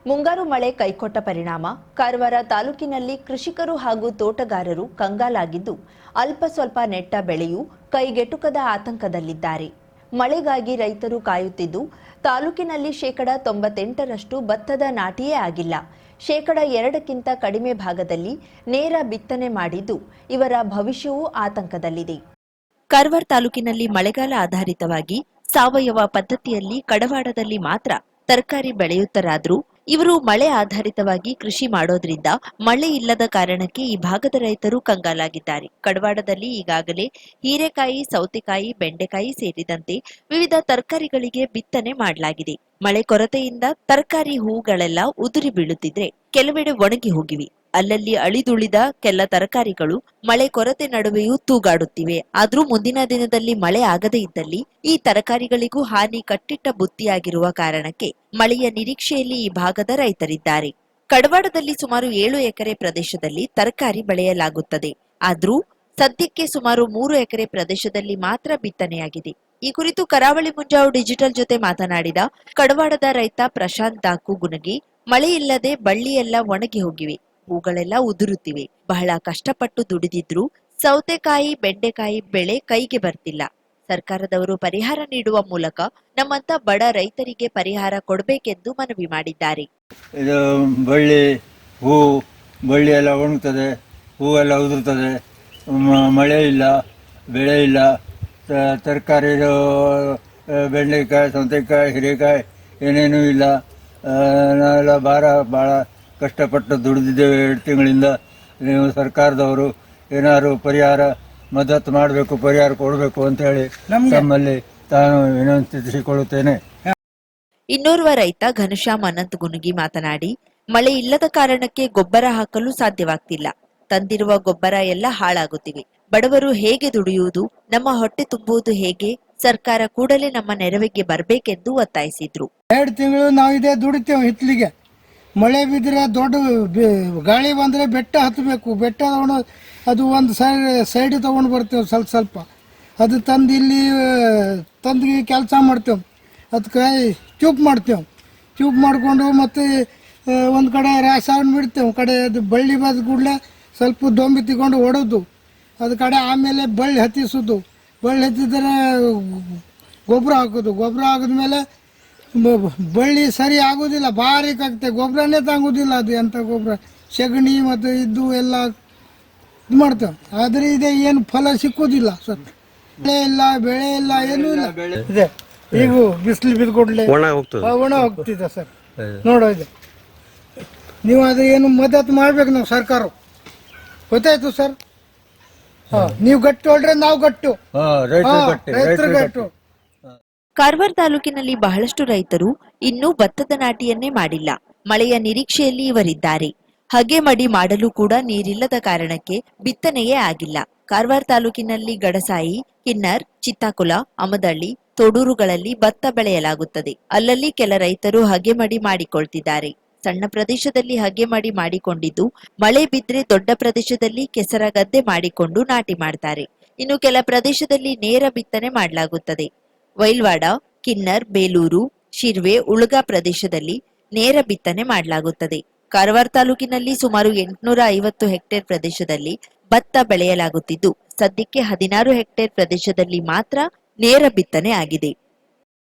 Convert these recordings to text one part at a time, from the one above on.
ಮುಂಗಾರು ಮಳೆ ಕೈಕೊಟ್ಟ ಪರಿಣಾಮ ಕಾರವಾರ ತಾಲೂಕಿನಲ್ಲಿ ಕೃಷಿಕರು ಹಾಗೂ ತೋಟಗಾರರು ಕಂಗಾಲಾಗಿದ್ದು ಅಲ್ಪ ಸ್ವಲ್ಪ ನೆಟ್ಟ ಬೆಳೆಯೂ ಕೈಗೆಟುಕದ ಆತಂಕದಲ್ಲಿದ್ದಾರೆ. ಮಳೆಗಾಗಿ ರೈತರು ಕಾಯುತ್ತಿದ್ದು ತಾಲೂಕಿನಲ್ಲಿ 98% ಭತ್ತದ ನಾಟಿಯೇ ಆಗಿಲ್ಲ. 2% ಕಡಿಮೆ ಭಾಗದಲ್ಲಿ ನೇರ ಬಿತ್ತನೆ ಮಾಡಿದ್ದು ಇವರ ಭವಿಷ್ಯವೂ ಆತಂಕದಲ್ಲಿದೆ. ಕಾರವಾರ ತಾಲೂಕಿನಲ್ಲಿ ಮಳೆಗಾಲ ಆಧಾರಿತವಾಗಿ ಸಾವಯವ ಪದ್ಧತಿಯಲ್ಲಿ ಕಡವಾಡದಲ್ಲಿ ಮಾತ್ರ ತರಕಾರಿ ಬೆಳೆಯುತ್ತರಾದ್ರೂ ಇವರು ಮಳೆ ಆಧಾರಿತವಾಗಿ ಕೃಷಿ ಮಾಡೋದ್ರಿಂದ ಮಳೆ ಇಲ್ಲದ ಕಾರಣಕ್ಕೆ ಈ ಭಾಗದ ರೈತರು ಕಂಗಾಲಾಗಿದ್ದಾರೆ. ಕಡವಾಡದಲ್ಲಿ ಈಗಾಗಲೇ ಹೀರೆಕಾಯಿ, ಸೌತೆಕಾಯಿ, ಬೆಂಡೆಕಾಯಿ ಸೇರಿದಂತೆ ವಿವಿಧ ತರಕಾರಿಗಳಿಗೆ ಬಿತ್ತನೆ ಮಾಡಲಾಗಿದೆ. ಮಳೆ ಕೊರತೆಯಿಂದ ತರಕಾರಿ ಹೂಗಳೆಲ್ಲ ಉದುರಿ ಬೀಳುತ್ತಿದ್ರೆ ಕೆಲವೆಡೆ ಒಣಗಿ ಹೋಗಿವೆ. ಅಲ್ಲಲ್ಲಿ ಅಳಿದುಳಿದ ಕೆಲ ತರಕಾರಿಗಳು ಮಳೆ ಕೊರತೆ ನಡುವೆಯೂ ತೂಗಾಡುತ್ತಿವೆ. ಆದ್ರೂ ಮುಂದಿನ ದಿನದಲ್ಲಿ ಮಳೆ ಆಗದೇ ಇದ್ದಲ್ಲಿ ಈ ತರಕಾರಿಗಳಿಗೂ ಹಾನಿ ಕಟ್ಟಿಟ್ಟ ಬುತ್ತಿಯಾಗಿರುವ ಕಾರಣಕ್ಕೆ ಮಳೆಯ ನಿರೀಕ್ಷೆಯಲ್ಲಿ ಈ ಭಾಗದ ರೈತರಿದ್ದಾರೆ. ಕಡವಾಡದಲ್ಲಿ ಸುಮಾರು 7 ಎಕರೆ ಪ್ರದೇಶದಲ್ಲಿ ತರಕಾರಿ ಬೆಳೆಯಲಾಗುತ್ತದೆ. ಆದ್ರೂ ಸದ್ಯಕ್ಕೆ ಸುಮಾರು 3 ಎಕರೆ ಪ್ರದೇಶದಲ್ಲಿ ಮಾತ್ರ ಬಿತ್ತನೆಯಾಗಿದೆ. ಈ ಕುರಿತು ಕರಾವಳಿ ಮುಂಜಾವು ಡಿಜಿಟಲ್ ಜೊತೆ ಮಾತನಾಡಿದ ಕಡವಾಡದ ರೈತ ಪ್ರಶಾಂತ್ ದಾಕು ಗುನಗಿ, ಮಳೆ ಇಲ್ಲದೆ ಬಳ್ಳಿಯೆಲ್ಲ ಒಣಗಿ ಹೋಗಿವೆ, ಹೂಗಳೆಲ್ಲ ಉದುರುತ್ತಿವೆ. ಬಹಳ ಕಷ್ಟಪಟ್ಟು ದುಡಿದಿದ್ರು ಸೌತೆಕಾಯಿ, ಬೆಂಡೆಕಾಯಿ ಬೆಳೆ ಕೈಗೆ ಬರ್ತಿಲ್ಲ. ಸರ್ಕಾರದವರು ಪರಿಹಾರ ನೀಡುವ ಮೂಲಕ ನಮ್ಮಂತ ಬಡ ರೈತರಿಗೆ ಪರಿಹಾರ ಕೊಡಬೇಕೆಂದು ಮನವಿ ಮಾಡಿದ್ದಾರೆ. ಇದು ಬಳ್ಳಿ ಎಲ್ಲ ಒಣಗ್ತದೆ, ಹೂವೆಲ್ಲ ಉದುರ್ತದೆ, ಮಳೆ ಇಲ್ಲ, ಬೆಳೆ ಇಲ್ಲ. ತರಕಾರಿ ಬೆಂಡೆಕಾಯಿ, ಸೌತೆಕಾಯಿ, ಹೀರೆಕಾಯಿ ಏನೇನೂ ಇಲ್ಲ. ನಾವೆಲ್ಲ ಭಾಳ ಕಷ್ಟಪಟ್ಟು ದುಡಿದಿದ್ದೇವೆ 2 ತಿಂಗಳಿಂದ. ನೀವು ಸರ್ಕಾರದವರು ಏನಾದ್ರು ಪರಿಹಾರ ಮದ್ದತು ಮಾಡಬೇಕು, ಪರಿಹಾರ ಕೊಡಬೇಕು ಅಂತ ಹೇಳಿ ನಮ್ಮಲ್ಲಿ ತಾನು ವಿನಂತಿಸಿಕೊಳ್ಳುತ್ತೇನೆ. ಇನ್ನೋರ್ವ ರೈತ ಘನಶ್ಯಾಮ್ ಅನಂತ್ ಗುನುಗಿ ಮಾತನಾಡಿ, ಮಳೆ ಇಲ್ಲದ ಕಾರಣಕ್ಕೆ ಗೊಬ್ಬರ ಹಾಕಲು ಸಾಧ್ಯವಾಗ್ತಿಲ್ಲ. ತಂದಿರುವ ಗೊಬ್ಬರ ಎಲ್ಲ ಹಾಳಾಗುತ್ತಿವೆ. ಬಡವರು ಹೇಗೆ ದುಡಿಯುವುದು, ನಮ್ಮ ಹೊಟ್ಟೆ ತುಂಬುವುದು ಹೇಗೆ? ಸರ್ಕಾರ ಕೂಡಲೇ ನಮ್ಮ ನೆರವಿಗೆ ಬರಬೇಕೆಂದು ಒತ್ತಾಯಿಸಿದ್ರು. 2 ತಿಂಗಳು ನಾವು ಇದೇ ದುಡಿತೇವೆ. ಹಿತ್ಲಿಗೆ ಮಳೆ ಬಿದ್ದರೆ ದೊಡ್ಡ ಗಾಳಿ ಬಂದರೆ ಬೆಟ್ಟ ಹತ್ತಬೇಕು. ಬೆಟ್ಟ ಅದು ಒಂದು ಸೈಡ್ ತೊಗೊಂಡು ಬರ್ತೇವೆ ಸ್ವಲ್ಪ. ಅದು ತಂದು ಇಲ್ಲಿ ತಂದು ಕೆಲಸ ಮಾಡ್ತೇವೆ. ಅದಕ್ಕೆ ಚೂಪ್ ಮಾಡ್ತೇವೆ. ಚೂಪ್ ಮಾಡಿಕೊಂಡು ಮತ್ತು ಒಂದು ಕಡೆ ರಾಸಾಯನ ಬಿಡ್ತೇವೆ. ಕಡೆ ಅದು ಬಳ್ಳಿ ಬದ ಕೂಡಲೇ ಸ್ವಲ್ಪ ದೊಂಬಿ ತಗೊಂಡು ಹೊಡೋದು. ಅದು ಕಡೆ ಆಮೇಲೆ ಬಳ್ಳಿ ಹತ್ತಿಸೋದು. ಬಳ್ಳಿ ಹತ್ತಿದ್ರೆ ಗೊಬ್ಬರ ಹಾಕೋದು. ಗೊಬ್ಬರ ಹಾಕಿದ್ಮೇಲೆ ಬಳ್ಳಿ ಸರಿ ಆಗೋದಿಲ್ಲ, ಬಾರಿಕ್ ಆಗ್ತದೆ. ಗೊಬ್ಬರನೇ ತಾಗೋದಿಲ್ಲ. ಅದು ಎಂಥ ಗೊಬ್ಬರ, ಸಗಣಿ ಮತ್ತು ಇದ್ದು ಎಲ್ಲ ಇದು ಮಾಡ್ತೇವೆ. ಆದರೆ ಇದೆ ಏನು ಫಲ ಸಿಕ್ಕೋದಿಲ್ಲ. ಸ್ವಲ್ಪ ಬೆಳೆ ಇಲ್ಲ, ಬೆಳೆ ಇಲ್ಲ, ಏನೂ ಇಲ್ಲ. ಇದೆ ಈಗ ಬಿಸಿಲು ಬಿದ್ಕೊಡ್ಲೆ ಒಣ ಹೋಗ್ತಿದೆ ಸರ್. ನೋಡೋ ಇದೆ, ನೀವು ಅದು ಏನು ಮದತ್ ಮಾಡ್ಬೇಕು ನಾವು ಸರ್ಕಾರ. ಗೊತ್ತಾಯ್ತು ಸರ್? ನೀವು ಗಟ್ಟು ಹೊಡ್ರೆ ನಾವು ಗಟ್ಟು, ರೈತರು ಗಟ್ಟು. ಕಾರವಾರ ತಾಲೂಕಿನಲ್ಲಿ ಬಹಳಷ್ಟು ರೈತರು ಇನ್ನೂ ಭತ್ತದ ನಾಟಿಯನ್ನೇ ಮಾಡಿಲ್ಲ. ಮಳೆಯ ನಿರೀಕ್ಷೆಯಲ್ಲಿ ಇವರಿದ್ದಾರೆ. ಹಗೆ ಮಡಿ ಮಾಡಲು ಕೂಡ ನೀರಿಲ್ಲದ ಕಾರಣಕ್ಕೆ ಬಿತ್ತನೆಯೇ ಆಗಿಲ್ಲ. ಕಾರವಾರ ತಾಲೂಕಿನಲ್ಲಿ ಗಡಸಾಯಿ, ಕಿನ್ನರ್, ಚಿತ್ತಾಕುಲ, ಅಮದಳ್ಳಿ, ತೊಡೂರುಗಳಲ್ಲಿ ಭತ್ತ ಬೆಳೆಯಲಾಗುತ್ತದೆ. ಅಲ್ಲಲ್ಲಿ ಕೆಲ ರೈತರು ಹಗೆ ಮಡಿ ಮಾಡಿಕೊಳ್ತಿದ್ದಾರೆ. ಸಣ್ಣ ಪ್ರದೇಶದಲ್ಲಿ ಹಗೆ ಮಡಿ ಮಾಡಿಕೊಂಡಿದ್ದು ಮಳೆ ಬಿದ್ರೆ ದೊಡ್ಡ ಪ್ರದೇಶದಲ್ಲಿ ಕೆಸರ ಗದ್ದೆ ಮಾಡಿಕೊಂಡು ನಾಟಿ ಮಾಡ್ತಾರೆ. ಇನ್ನು ಕೆಲ ಪ್ರದೇಶದಲ್ಲಿ ನೇರ ಬಿತ್ತನೆ ಮಾಡಲಾಗುತ್ತದೆ. ವೈಲ್ವಾಡ, ಕಿನ್ನರ್, ಬೇಲೂರು, ಶಿರ್ವೆ, ಉಳಗಾ ಪ್ರದೇಶದಲ್ಲಿ ನೇರ ಬಿತ್ತನೆ ಮಾಡಲಾಗುತ್ತದೆ. ಕಾರವಾರ ತಾಲೂಕಿನಲ್ಲಿ ಸುಮಾರು 850 ಹೆಕ್ಟೇರ್ ಪ್ರದೇಶದಲ್ಲಿ ಭತ್ತ ಬೆಳೆಯಲಾಗುತ್ತಿದ್ದು ಸದ್ಯಕ್ಕೆ 16 ಹೆಕ್ಟೇರ್ ಪ್ರದೇಶದಲ್ಲಿ ಮಾತ್ರ ನೇರ ಬಿತ್ತನೆ ಆಗಿದೆ.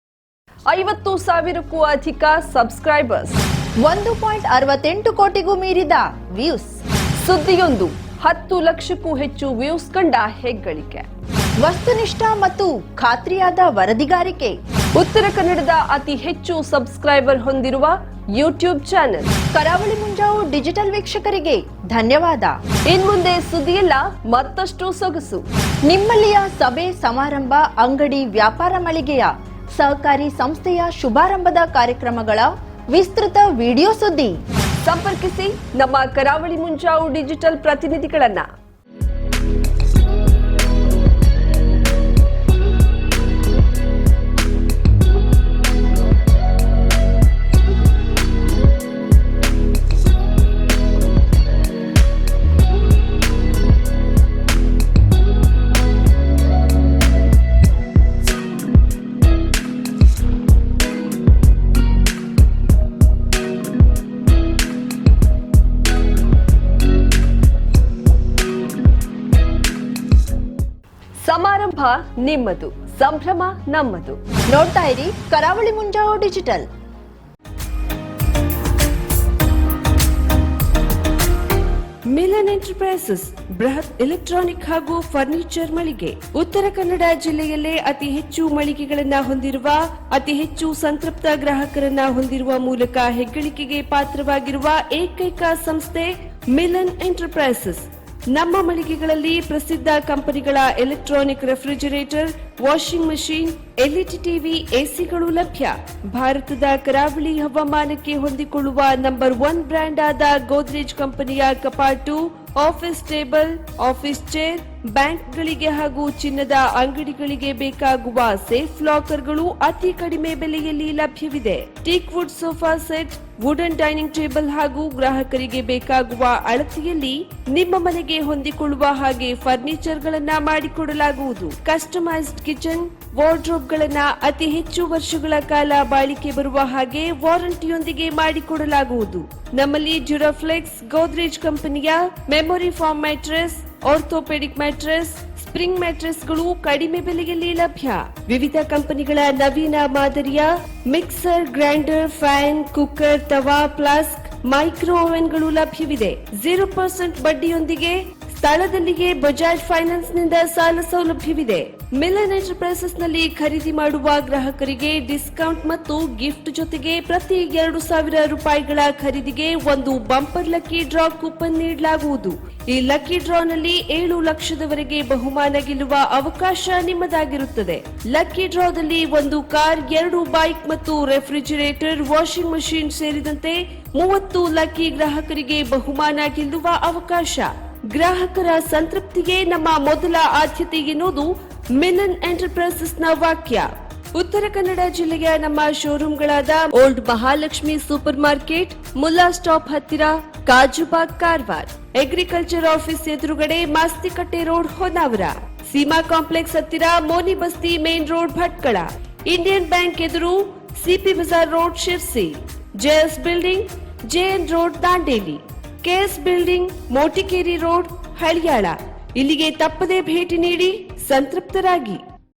50,000ಕ್ಕೂ ಅಧಿಕ ಸಬ್ಸ್ಕ್ರೈಬರ್ಸ್, 1.68 ಕೋಟಿಗೂ ಮೀರಿದ ವ್ಯೂಸ್, ಸುದ್ದಿಯೊಂದು 10 ಲಕ್ಷಕ್ಕೂ ಹೆಚ್ಚು ವ್ಯೂಸ್ ಕಂಡ ಹೆಗ್ಗಳಿಕೆ, ವಸ್ತುನಿಷ್ಠ ಮತ್ತು ಖಾತ್ರಿಯಾದ ವರದಿಗಾರಿಕೆ, ಉತ್ತರ ಕನ್ನಡದ ಅತಿ ಹೆಚ್ಚು ಸಬ್ಸ್ಕ್ರೈಬರ್ ಹೊಂದಿರುವ ಯೂಟ್ಯೂಬ್ ಚಾನೆಲ್ ಕರಾವಳಿ ಮುಂಜಾವು ಡಿಜಿಟಲ್ ವೀಕ್ಷಕರಿಗೆ ಧನ್ಯವಾದ. ಇನ್ಮುಂದೆ ಸುದ್ದಿಯಲ್ಲ ಮತ್ತಷ್ಟು ಸೊಗಸು. ನಿಮ್ಮಲ್ಲಿಯ ಸಭೆ ಸಮಾರಂಭ, ಅಂಗಡಿ ವ್ಯಾಪಾರ ಮಳಿಗೆಯ ಸಹಕಾರಿ ಸಂಸ್ಥೆಯ ಶುಭಾರಂಭದ ಕಾರ್ಯಕ್ರಮಗಳ ವಿಸ್ತೃತ ವಿಡಿಯೋ ಸುದ್ದಿ ಸಂಪರ್ಕಿಸಿ ನಮ್ಮ ಕರಾವಳಿ ಮುಂಜಾವು ಡಿಜಿಟಲ್ ಪ್ರತಿನಿಧಿಗಳನ್ನ. ಆರಂಭ ನಿಮ್ಮದು, ಸಂಭ್ರಮ ನಮ್ಮದು. ನೋಡ್ತಾ ಇರಿ ಕರಾವಳಿ ಮುಂಜಾವು ಡಿಜಿಟಲ್. ಮಿಲನ್ ಎಂಟರ್ಪ್ರೈಸಸ್ ಬೃಹತ್ ಎಲೆಕ್ಟ್ರಾನಿಕ್ ಹಾಗೂ ಫರ್ನಿಚರ್ ಮಳಿಗೆ. ಉತ್ತರ ಕನ್ನಡ ಜಿಲ್ಲೆಯಲ್ಲೇ ಅತಿ ಹೆಚ್ಚು ಮಳಿಗೆಗಳನ್ನ ಹೊಂದಿರುವ, ಅತಿ ಹೆಚ್ಚು ಸಂತೃಪ್ತ ಗ್ರಾಹಕರನ್ನ ಹೊಂದಿರುವ ಮೂಲಕ ಹೆಗ್ಗಳಿಕೆಗೆ ಪಾತ್ರವಾಗಿರುವ ಏಕೈಕ ಸಂಸ್ಥೆ ಮಿಲನ್ ಎಂಟರ್ಪ್ರೈಸಸ್. ನಮ್ಮ ಮಳಿಗೆಗಳಲ್ಲಿ ಪ್ರಸಿದ್ಧ ಕಂಪನಿಗಳ electronic refrigerator, washing machine, LED TV, ಎಸಿಗಳು ಲಭ್ಯ. ಭಾರತದ ಕರಾವಳಿ ಹವಾಮಾನಕ್ಕೆ ಹೊಂದಿಕೊಳ್ಳುವ ನಂಬರ್ 1 ಬ್ರ್ಯಾಂಡ್ ಆದ ಗೋದ್ರೇಜ್ ಕಂಪನಿಯ ಕಪಾಟು, ಆಫೀಸ್ ಟೇಬಲ್, ಆಫೀಸ್ ಚೇರ್, ಬ್ಯಾಂಕ್ಗಳಿಗೆ ಹಾಗೂ ಚಿನ್ನದ ಅಂಗಡಿಗಳಿಗೆ ಬೇಕಾಗುವ ಸೇಫ್ ಲಾಕರ್ಗಳು ಅತಿ ಕಡಿಮೆ ಬೆಲೆಯಲ್ಲಿ ಲಭ್ಯವಿದೆ. Teak wood sofa set, wooden dining table ಹಾಗೂ ಗ್ರಾಹಕರಿಗೆ ಬೇಕಾಗುವ ಅಳತೆಯಲ್ಲಿ ನಿಮ್ಮ ಮನೆಗೆ ಹೊಂದಿಕೊಳ್ಳುವ ಹಾಗೆ ಫರ್ನಿಚರ್ ಗಳನ್ನ ಮಾಡಿಕೊಡಲಾಗುವುದು. ಕಸ್ಟಮೈಸ್ಡ್ ಕಿಚನ್, ವಾರ್ಡ್ರೋಬ್ ಗಳನ್ನ ಅತಿ ಹೆಚ್ಚು ವರ್ಷಗಳ ಕಾಲ ಬಾಳಿಕೆ ಬರುವ ಹಾಗೆ ವಾರಂಟಿಯೊಂದಿಗೆ ಮಾಡಿಕೊಡಲಾಗುವುದು. ನಮ್ಮಲ್ಲಿ ಡ್ಯೂರಾಫ್ಲೆಕ್ಸ್, ಗೋದ್ರೇಜ್ ಕಂಪನಿಯ memory foam mattress, orthopaedic mattress, spring ಮ್ಯಾಟ್ರೆಸ್ಗಳು ಕಡಿಮೆ ಬೆಲೆಯಲ್ಲಿ ಲಭ್ಯ. ವಿವಿಧ ಕಂಪನಿಗಳ ನವೀನ ಮಾದರಿಯ ಮಿಕ್ಸರ್, ಗ್ರೈಂಡರ್, ಫ್ಯಾನ್, ಕುಕ್ಕರ್, ತವಾ, ಫ್ಲಾಸ್ಕ್, ಮೈಕ್ರೋ ಓವೆನ್ಗಳು ಲಭ್ಯವಿದೆ. 0% ಬಡ್ಡಿಯೊಂದಿಗೆ ಸ್ಥಳದಲ್ಲಿಯೇ ಬಜಾಜ್ ಫೈನಾನ್ಸ್ ನಿಂದ ಸಾಲ ಸೌಲಭ್ಯವಿದೆ. ಮಿಲನ್ ಎಂಟರ್ಪ್ರೈಸಸ್ ನಲ್ಲಿ ಖರೀದಿ ಮಾಡುವ ಗ್ರಾಹಕರಿಗೆ ಡಿಸ್ಕೌಂಟ್ ಮತ್ತು ಗಿಫ್ಟ್ ಜೊತೆಗೆ ಪ್ರತಿ 2,000 ರೂಪಾಯಿಗಳ ಖರೀದಿಗೆ ಒಂದು ಬಂಪರ್ ಲಕ್ಕಿ ಡ್ರಾ ಕೂಪನ್ ನೀಡಲಾಗುವುದು. ಈ ಲಕ್ಕಿ ಡ್ರಾ ನಲ್ಲಿ 7 ಲಕ್ಷದವರೆಗೆ ಬಹುಮಾನ ಗೆಲ್ಲುವ ಅವಕಾಶ ನಿಮ್ಮದಾಗಿರುತ್ತದೆ. ಲಕ್ಕಿ ಡ್ರಾದಲ್ಲಿ 1 ಕಾರ್, 2 ಬೈಕ್ ಮತ್ತು ರೆಫ್ರಿಜರೇಟರ್, ವಾಷಿಂಗ್ ಮಷೀನ್ ಸೇರಿದಂತೆ 30 ಲಕ್ಕಿ ಗ್ರಾಹಕರಿಗೆ ಬಹುಮಾನ ಗೆಲ್ಲುವ ಅವಕಾಶ. ಗ್ರಾಹಕರ ಸಂತೃಪ್ತಿಗೆ ನಮ್ಮ ಮೊದಲ ಆದ್ಯತೆ ಎನ್ನುವುದು ಮಿಲನ್ ಎಂಟರ್ಪ್ರೈಸಸ್ ನ ವಾಕ್ಯ. ಉತ್ತರ ಕನ್ನಡ ಜಿಲ್ಲೆಯ ನಮ್ಮ ಶೋರೂಮ್ಗಳಾದ old Mahalakshmi super market, Mulla stop ಹತ್ತಿರ, ಕಾಜುಬಾಗ್, ಕಾರವಾರ, ಅಗ್ರಿಕಲ್ಚರ್ ಆಫೀಸ್ ಎದುರುಗಡೆ, ಮಾಸ್ತಿಕಟ್ಟೆ ರೋಡ್, ಹೊನ್ನಾವರ, ಸೀಮಾ ಕಾಂಪ್ಲೆಕ್ಸ್ ಹತ್ತಿರ, Moni Basti main road, Bhatkal, Indian bank ಎದುರು, CP Bazar road, Sirsi, JS building, JN road, Dandeli, KS building, Motikeri road, Haliyal. ಇಲ್ಲಿಗೆ ತಪ್ಪದೇ ಭೇಟಿ ನೀಡಿ ಸಂತೃಪ್ತರಾಗಿ.